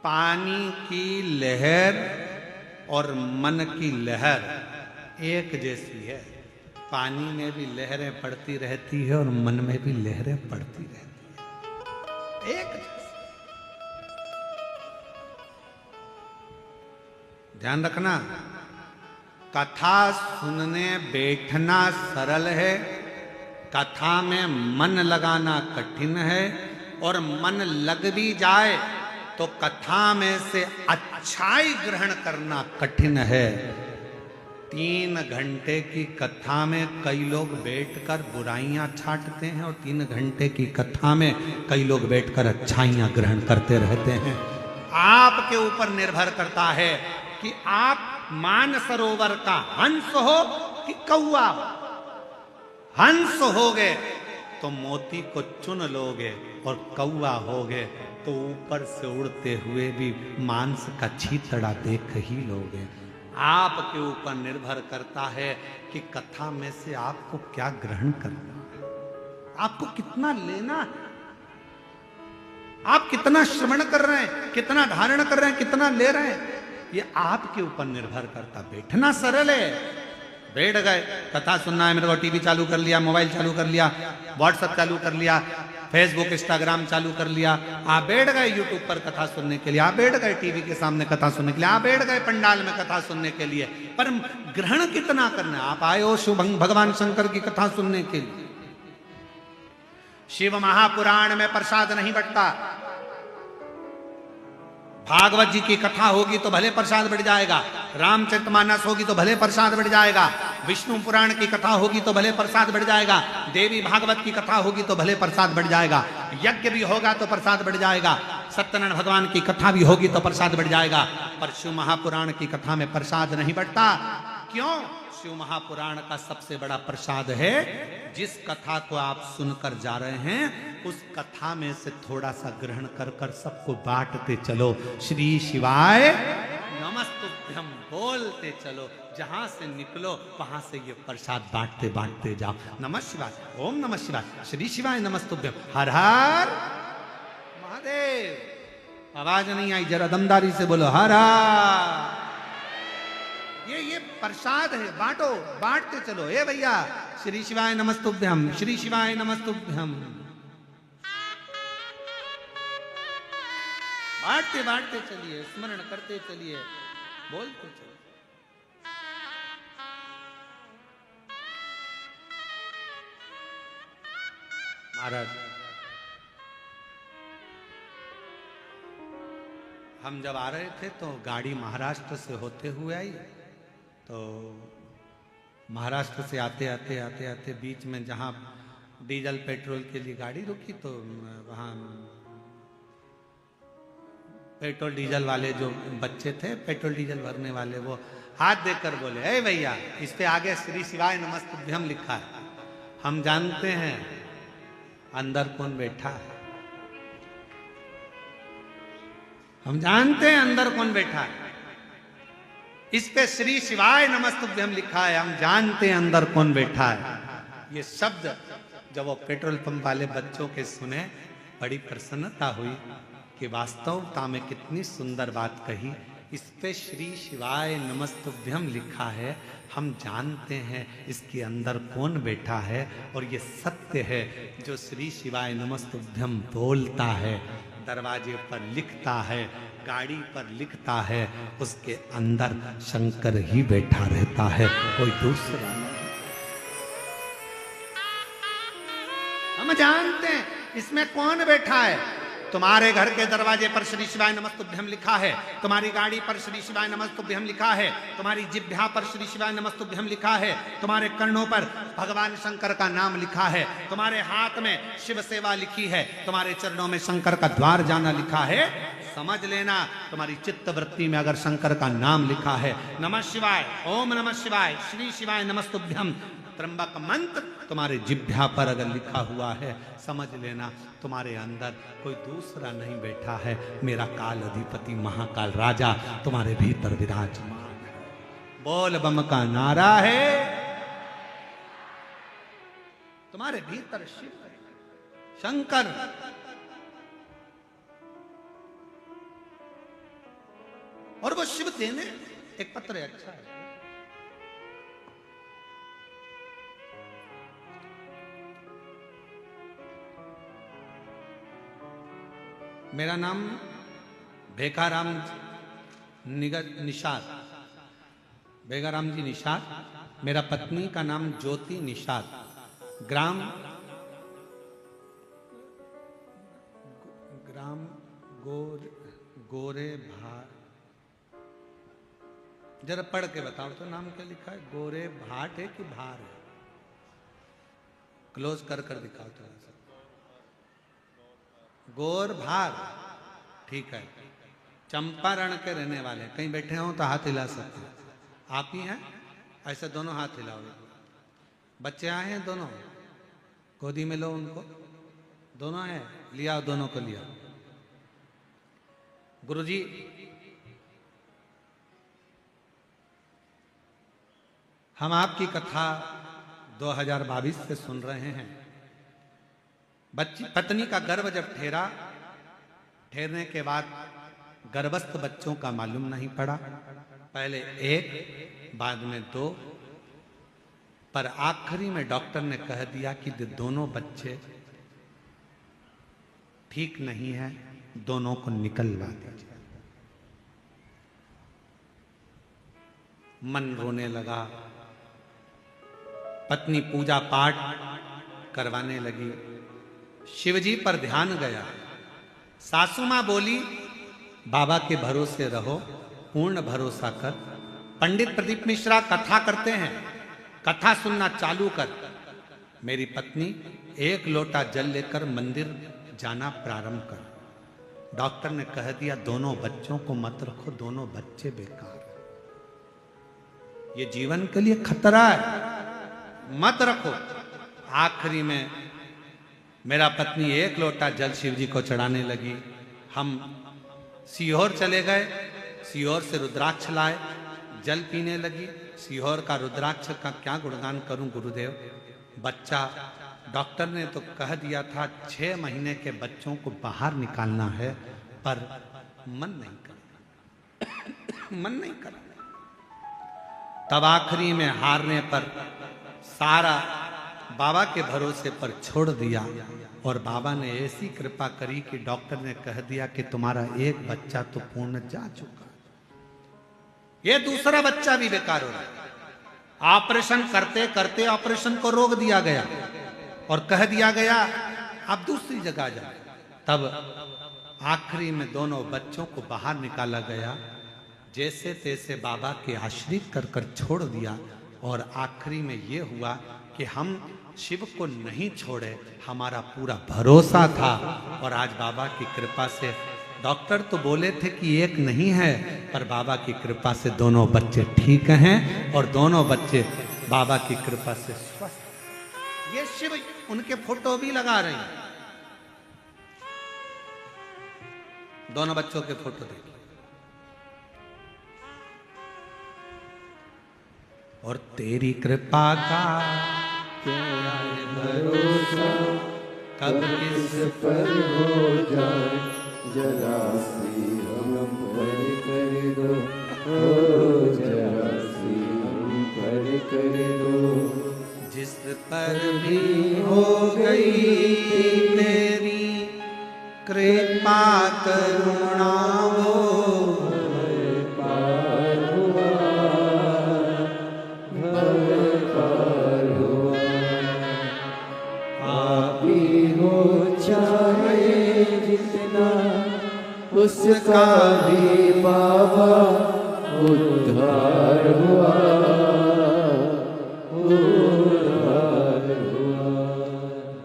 पानी की लहर और मन की लहर एक जैसी है। पानी में भी लहरें पड़ती रहती है और मन में भी लहरें पड़ती रहती है, एक जैसी। ध्यान रखना, कथा सुनने बैठना सरल है, कथा में मन लगाना कठिन है, और मन लग भी जाए तो कथा में से अच्छाई ग्रहण करना कठिन है। 3 घंटे की कथा में कई लोग बैठकर बुराइयां छांटते हैं और 3 घंटे की कथा में कई लोग बैठकर अच्छाइयां ग्रहण करते रहते हैं। आपके ऊपर निर्भर करता है कि आप मानसरोवर का हंस हो कि कौवा हो। हंस होगे तो मोती को चुन लोगे, और कौवा होगे तो ऊपर से उड़ते हुए भी मांस का छीतड़ा देख ही लोगे। आपके ऊपर निर्भर करता है कि कथा में से आपको क्या ग्रहण करना है, आपको कितना लेना है, आप कितना श्रवण कर रहे हैं, कितना धारण कर रहे हैं, कितना ले रहे हैं, ये आपके ऊपर निर्भर करता। बैठना सरल है, बैठ गए, कथा सुनना है मेरे को, टीवी चालू कर लिया, मोबाइल चालू कर लिया, व्हाट्सएप चालू कर लिया, फेसबुक इंस्टाग्राम चालू कर लिया, आप बैठ गए यूट्यूब पर कथा सुनने के लिए, आप बैठ गए टीवी के सामने कथा सुनने के लिए, आप बैठ गए पंडाल में कथा सुनने के लिए, पर ग्रहण कितना करना है? आप आए हो शिव भगवान शंकर की कथा सुनने के लिए। शिव महापुराण में प्रसाद नहीं बंटता। भागवत जी की कथा होगी तो भले प्रसाद बढ़ जाएगा, रामचरितमानस होगी तो भले प्रसाद बढ़ जाएगा, विष्णु पुराण की कथा होगी तो भले प्रसाद बढ़ जाएगा, देवी भागवत की कथा होगी तो भले प्रसाद बढ़ जाएगा, यज्ञ भी होगा तो प्रसाद बढ़ जाएगा, सत्यनारायण भगवान की कथा भी होगी तो प्रसाद बढ़ जाएगा। पर शिव महापुराण की कथा में प्रसाद नहीं बढ़ता। क्यों? शिव महापुराण का सबसे बड़ा प्रसाद है, जिस कथा को आप सुनकर जा रहे हैं उस कथा में से थोड़ा सा ग्रहण कर कर सबको बांटते चलो। श्री शिवाय नमस्तुभ्यम बोलते चलो, जहां से निकलो वहां से ये प्रसाद बांटते बांटते जाओ। नमः शिवाय, ओम नमः शिवाय, श्री शिवाय नमस्तुभ्यम, हर हर महादेव। आवाज नहीं आई, जरा दमदारी से बोलो, हर हर। ये प्रसाद है, बांटो, बांटते चलो। ए भैया, श्री शिवाय नमस्तुभ्यम, श्री शिवाय नमस्तुभ्यम, बांटते बांटते चलिए, स्मरण करते चलिए, बोलते चलिए। महाराज, हम जब आ रहे थे तो गाड़ी महाराष्ट्र से होते हुए आई, तो महाराष्ट्र से आते आते आते आते बीच में जहाँ डीजल पेट्रोल के लिए गाड़ी रुकी, तो वहाँ पेट्रोल डीजल वाले जो बच्चे थे, पेट्रोल डीजल भरने वाले, वो हाथ देकर बोले, ए भैया, इस पे आगे श्री शिवाय नमस्तुभ्यम लिखा है। हम जानते हैं अंदर कौन बैठा है, हम जानते हैं अंदर कौन बैठा है। इस पे श्री शिवाय नमस्तुभ्यम लिखा है, हम जानते हैं अंदर कौन बैठा है। ये शब्द जब वो पेट्रोल पंप वाले बच्चों के सुने, बड़ी प्रसन्नता हुई कि वास्तवता में कितनी सुंदर बात कही। इस पे श्री शिवाय नमस्तुभ्यम लिखा है, हम जानते हैं इसके अंदर कौन बैठा है, और ये सत्य है। जो श्री शिवाय नमस्तुभ्यम बोलता है, दरवाजे पर लिखता है, गाड़ी पर लिखता है, उसके अंदर शंकर ही बैठा रहता है, कोई दूसरा नहीं। हम जानते हैं इसमें कौन बैठा है। तुम्हारे घर के दरवाजे पर श्री शिवाय नमस्तुभ्यम लिखा है, तुम्हारी गाड़ी पर श्री शिवाय नमस्तुभ्यम लिखा है, तुम्हारी जिह्वा पर श्री शिवाय नमस्तुभ्यम लिखा है, तुम्हारे कर्णों पर भगवान शंकर का नाम लिखा है, तुम्हारे हाथ में शिव सेवा लिखी है, तुम्हारे चरणों में शंकर का द्वार जाना लिखा है। समझ लेना, तुम्हारी चित्त वृत्ति में अगर शंकर का नाम लिखा है, नमः शिवाय, ओम नमः शिवाय, श्री शिवाय नमस्तुभ्यम, त्र्यंबक मंत्र तुम्हारे जिह्वा पर अगर लिखा हुआ है, समझ लेना तुम्हारे अंदर कोई दूसरा नहीं बैठा है, मेरा काल अधिपति महाकाल राजा तुम्हारे भीतर विराजमान है। बोल बम का नारा है, तुम्हारे भीतर शिव है, शंकर। और वो शिव देने एक पत्र है, अच्छा है। मेरा नाम भेकाराम निषाद, भेकाराम जी निषाद। मेरा पत्नी का नाम ज्योति निषाद। ग्राम गोरे भाट। जरा पढ़ के बताओ तो नाम क्या लिखा है? गोरे भाट है कि भार है? क्लोज कर दिखाओ थोड़ा सा। गोर भार, ठीक है। चंपारण के रहने वाले, कहीं बैठे हो तो हाथ हिला सकते हैं। आप ही हैं? ऐसे दोनों हाथ हिलाओगे। बच्चे आए हैं दोनों, गोदी में लो उनको। दोनों हैं, लिया दोनों को लिया। गुरुजी, हम आपकी कथा 2022 से सुन रहे हैं। पत्नी का गर्भ जब ठहरने के बाद गर्भस्थ बच्चों का मालूम नहीं पड़ा। पहले 1, बाद में 2, पर आखिरी में डॉक्टर ने कह दिया कि दोनों बच्चे ठीक नहीं है, दोनों को निकलवा दीजिए। मन रोने लगा। पत्नी पूजा पाठ करवाने लगी। शिवजी पर ध्यान गया। सासू मां बोली, बाबा के भरोसे रहो, पूर्ण भरोसा कर। पंडित प्रदीप मिश्रा कथा करते हैं, कथा सुनना चालू कर। मेरी पत्नी 1 लोटा जल लेकर मंदिर जाना प्रारंभ कर। डॉक्टर ने कह दिया दोनों बच्चों को मत रखो, दोनों बच्चे बेकार है, ये जीवन के लिए खतरा है, मत रखो। आखिरी में मेरा पत्नी 1 लोटा जल शिव जी को चढ़ाने लगी। हम सीहोर चले गए, सीहोर से रुद्राक्ष लाए, जल पीने लगी। सीहोर का रुद्राक्ष का क्या गुणगान करूं गुरुदेव। बच्चा, डॉक्टर ने तो कह दिया था 6 महीने के बच्चों को बाहर निकालना है, पर मन नहीं कर मन नहीं कर। तब आखिरी में हारने पर सारा बाबा के भरोसे पर छोड़ दिया, और बाबा ने ऐसी कृपा करी कि डॉक्टर ने कह दिया कि तुम्हारा 1 बच्चा तो पूर्ण जा चुका, ये दूसरा बच्चा भी बेकार हो रहा है। ऑपरेशन करते करते ऑपरेशन को रोक दिया गया और कह दिया गया आप दूसरी जगह जाओ। तब आखिरी में दोनों बच्चों को बाहर निकाला गया। जैसे तैसे बाबा के आश्रित कर छोड़ दिया, और आखिरी में ये हुआ कि हम शिव को नहीं छोड़े, हमारा पूरा भरोसा था। और आज बाबा की कृपा से, डॉक्टर तो बोले थे कि 1 नहीं है, पर बाबा की कृपा से दोनों बच्चे ठीक हैं, और दोनों बच्चे बाबा की कृपा से स्वस्थ। ये शिव उनके फोटो भी लगा रहे हैं, दोनों बच्चों के फोटो देखिए। और तेरी कृपा का क्या भरोसा, कब किस पर हो जाए, जरा सी हम पर कर दो, ओ जरा सी हम पर कर दो। जिस पर भी हो गई तेरी कृपा करुणा हो, उसका भी बाबा उद्धार हुआ, उद्धार हुआ।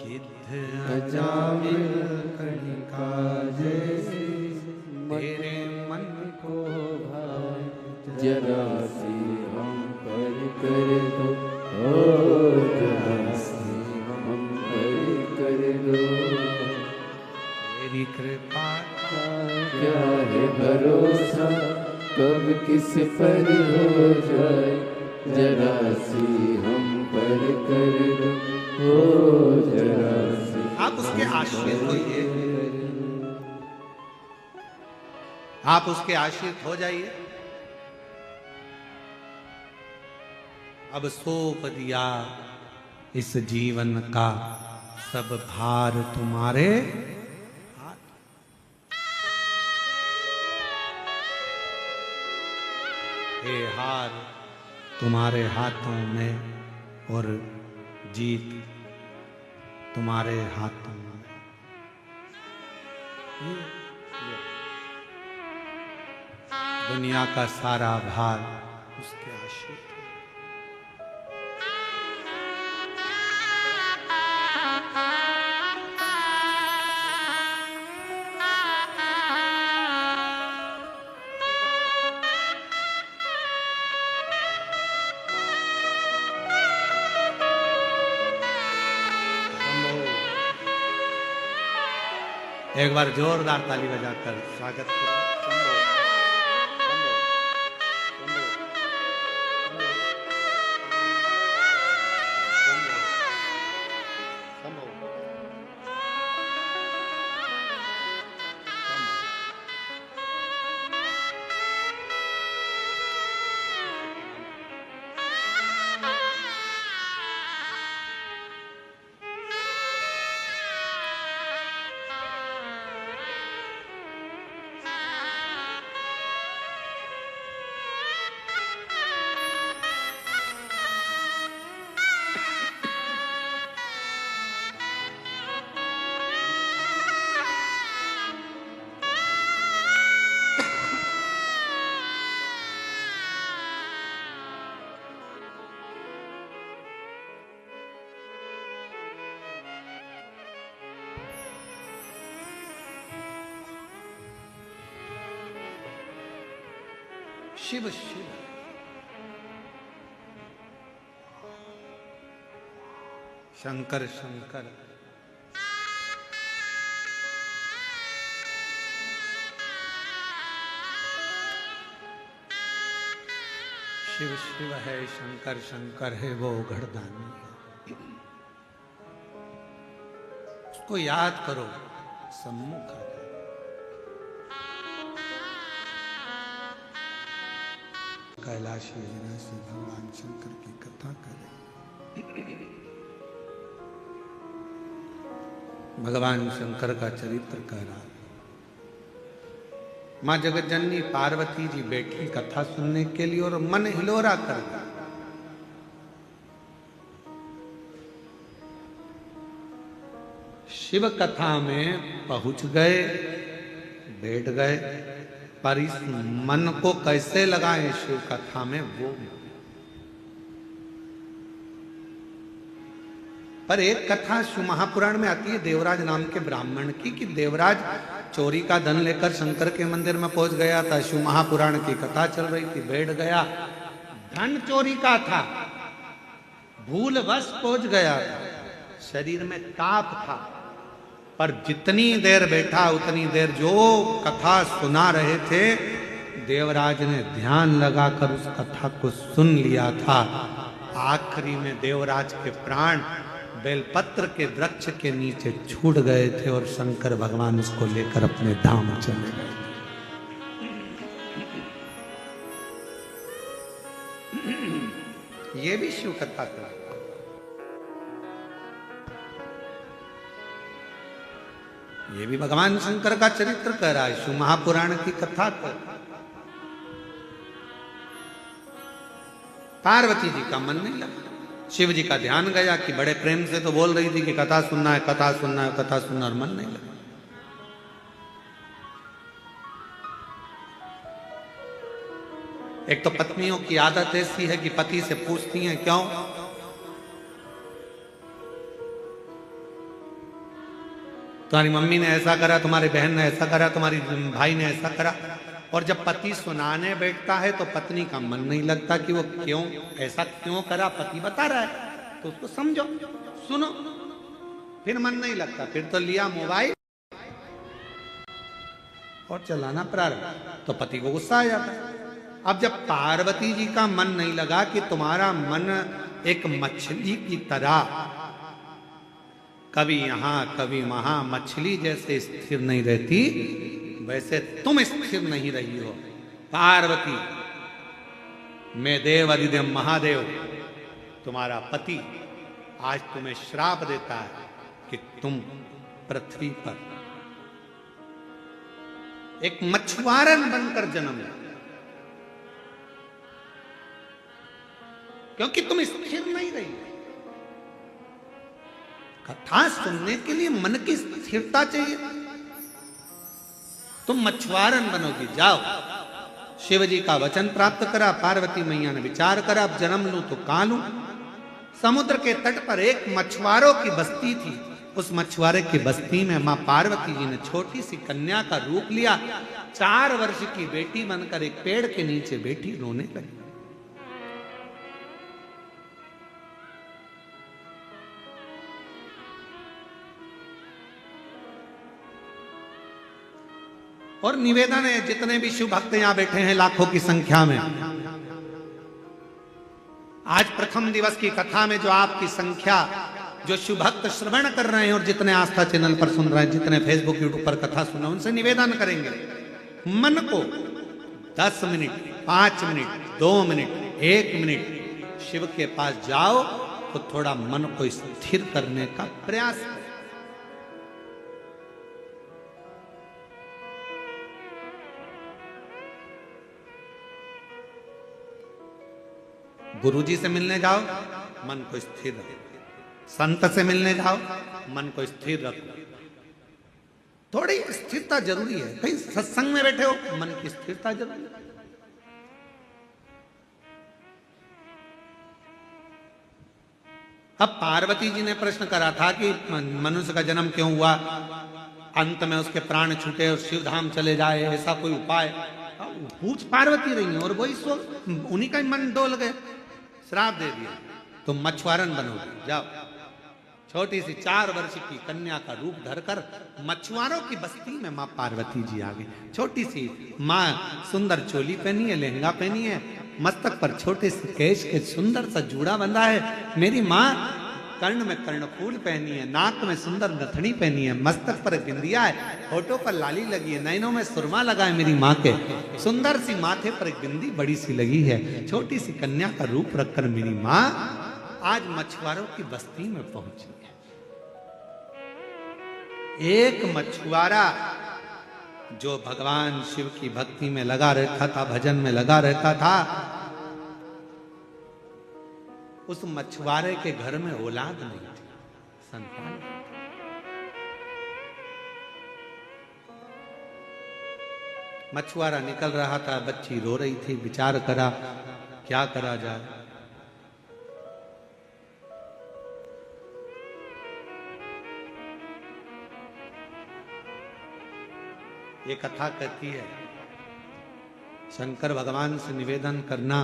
गिद्ध अजामिल कणिका जैसे तेरे मन को भाए, जरा सी हम पर कर दो, ओ जरा सी हम पर कर दो। तेरी कृपा क्या है भरोसा, कब किस पर हो जाए, जरा सी हम पर कर दो, ओ जरा सी। आप उसके आश्रित होइए, आप उसके आश्रित हो जाइए। अब सौंप दिया इस जीवन का सब भार तुम्हारे हाथ। हे हार तुम्हारे हाथों में और जीत तुम्हारे हाथों में। दुनिया का सारा भार उसके आश्रित है। एक बार जोरदार ताली बजाकर स्वागत करें। शिव शिव शंकर शंकर शिव शिव है, शंकर शंकर है, वो घड़दानी है। उसको याद करो, सम्मुख है। कैलाशी विनाशी भगवान शंकर की कथा करें। भगवान शंकर का चरित्र कह रहा है। मां जगतजननी पार्वती जी बैठी कथा सुनने के लिए और मन हिलोरा कर गया। शिव कथा में पहुंच गए, बैठ गए, पर इस मन को कैसे लगाएं शिव कथा में, वो पर एक कथा शिव महापुराण में आती है देवराज नाम के ब्राह्मण की, कि देवराज चोरी का धन लेकर शंकर के मंदिर में पहुंच गया था। शिव महापुराण की कथा चल रही थी, बैठ गया। धन चोरी का था, भूलवश पहुंच गया था, शरीर में ताप था, पर जितनी देर बैठा उतनी देर जो कथा सुना रहे थे, देवराज ने ध्यान लगाकर उस कथा को सुन लिया था। आखिरी में देवराज के प्राण बेलपत्र के वृक्ष के नीचे छूट गए थे और शंकर भगवान उसको लेकर अपने धाम चले गए। ये भी शिव कथा का, ये भी भगवान शंकर का चरित्र कह रहा है, शिव महापुराण की कथा कर। पार्वती जी का मन नहीं लगा, शिव जी का ध्यान गया कि बड़े प्रेम से तो बोल रही थी कि कथा सुनना है, कथा सुनना है, कथा सुनना, और मन नहीं लगा। एक तो पत्नियों की आदत ऐसी है कि पति से पूछती हैं क्यों, तुम्हारी मम्मी ने ऐसा करा, तुम्हारी बहन ने ऐसा करा, तुम्हारी भाई ने ऐसा करा। और जब पति सुनाने बैठता है तो पत्नी का मन नहीं लगता कि वो क्यों ऐसा क्यों करा, पति बता रहा है तो उसको समझो, सुनो, फिर मन नहीं लगता, फिर तो लिया मोबाइल और चलाना प्रारंभ, तो पति को गुस्सा आ जाता है। अब जब पार्वती जी का मन नहीं लगा कि तुम्हारा मन एक मछली की तरह कभी यहां कभी वहां मछली जैसे स्थिर नहीं रहती, वैसे तुम स्थिर नहीं रही हो पार्वती। मैं देव अधिदेव महादेव तुम्हारा पति आज तुम्हें श्राप देता है कि तुम पृथ्वी पर एक मछुआरन बनकर जन्म लो, क्योंकि तुम स्थिर नहीं रही। कथा सुनने के लिए मन की स्थिरता चाहिए। तुम मछुआरन बनोगी, जाओ। शिव जी का वचन प्राप्त करा, पार्वती मैया ने विचार करा, अब जन्म लूं तो कहां लूं। समुद्र के तट पर एक मछुआरों की बस्ती थी। उस मछुआरे की बस्ती में मां पार्वती जी ने छोटी सी कन्या का रूप लिया। 4 वर्ष की बेटी बनकर एक पेड़ के नीचे बैठी रोने लगी। और निवेदन है, जितने भी शिव भक्त यहां बैठे हैं लाखों की संख्या में, आज प्रथम दिवस की कथा में जो आपकी संख्या, जो शिव भक्त श्रवण कर रहे हैं और जितने आस्था चैनल पर सुन रहे हैं, जितने फेसबुक यूट्यूब पर कथा सुन रहे हैं, उनसे निवेदन करेंगे, मन को 10 मिनट, 5 मिनट, 2 मिनट, 1 मिनट शिव के पास जाओ तो थोड़ा मन को स्थिर करने का प्रयास करें। गुरुजी से मिलने जाओ, मन को स्थिर रखो। संत से मिलने जाओ, मन को स्थिर रखो। थोड़ी स्थिरता जरूरी है। कहीं सत्संग में बैठे हो, मन की स्थिरता जरूरी है। अब पार्वती जी ने प्रश्न करा था कि मनुष्य का जन्म क्यों हुआ, अंत में उसके प्राण छूटे और शिव धाम चले जाए, ऐसा कोई उपाय? पूछ पार्वती रही है और वही सो उन्हीं का मन डोल गए, श्राप दे दिया। तुम मछुआरन बनोगे, जाओ। छोटी सी 4 वर्ष की कन्या का रूप धरकर मछुआरों की बस्ती में मां पार्वती जी आ गई। छोटी सी मां, सुंदर चोली पहनी है, लहंगा पहनी है, मस्तक पर छोटे से केश के सुंदर सा जूड़ा बंधा है। मेरी मां कर्ण में कर्णफूल पहनी है, नाक में सुंदर नथनी पहनी है, मस्तक पर बिंदिया है, होठों पर लाली लगी है, नैनों में सुरमा लगा है। मेरी माँ के सुंदर सी माथे पर एक बिंदी बड़ी सी लगी है। छोटी सी कन्या का रूप रखकर मेरी माँ आज मछुआरों की बस्ती में पहुंची है। एक मछुआरा जो भगवान शिव की भक्ति में लगा रहता था, भजन में लगा रहता था, उस मछुआरे के घर में औलाद नहीं थी, संतान। मछुआरा निकल रहा था, बच्ची रो रही थी, विचार करा क्या करा जाए। ये कथा कहती है, शंकर भगवान से निवेदन करना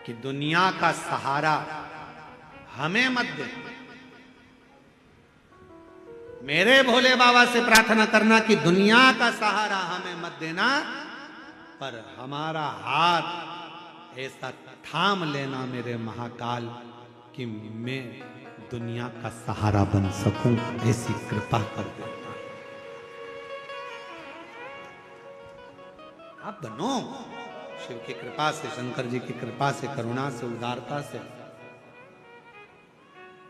कि दुनिया का सहारा हमें मत दे। मेरे भोले बाबा से प्रार्थना करना कि दुनिया का सहारा हमें मत देना, पर हमारा हाथ ऐसा थाम लेना मेरे महाकाल कि मैं दुनिया का सहारा बन सकूं, ऐसी कृपा कर देना। आप बनो शिव की कृपा से, शंकर जी की कृपा से, करुणा से, उदारता से।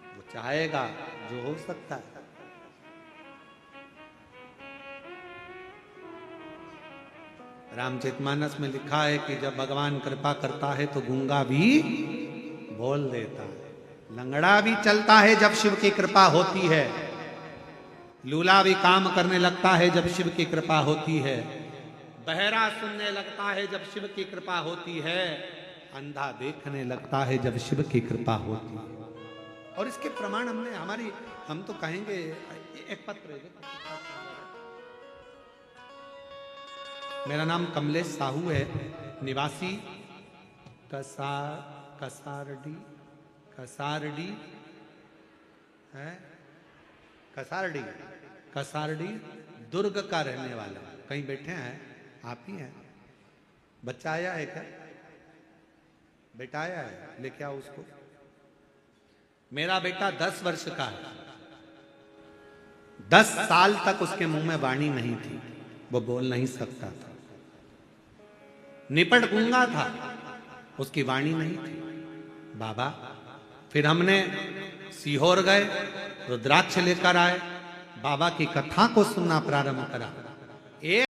वो चाहेगा जो हो सकता है। रामचरितमानस में लिखा है कि जब भगवान कृपा करता है तो गूंगा भी बोल देता है, लंगड़ा भी चलता है जब शिव की कृपा होती है, लूला भी काम करने लगता है जब शिव की कृपा होती है, बहरा सुनने लगता है जब शिव की कृपा होती है, अंधा देखने लगता है जब शिव की कृपा होती है। और इसके प्रमाण हम तो कहेंगे एक पत्र। मेरा नाम कमलेश साहू है, निवासी कसारडी दुर्ग का रहने वाला। कहीं बैठे हैं आप ही हैं? बच्चा आया है क्या? बेटा आया है, लेके आओ उसको। मेरा बेटा 10 वर्ष का है। 10 साल तक उसके मुंह में वाणी नहीं थी, वो बोल नहीं सकता था, निपट गूंगा था। उसकी वाणी नहीं थी। बाबा, फिर हमने सीहोर गए, रुद्राक्ष लेकर आए, बाबा की कथा को सुनना प्रारंभ करा।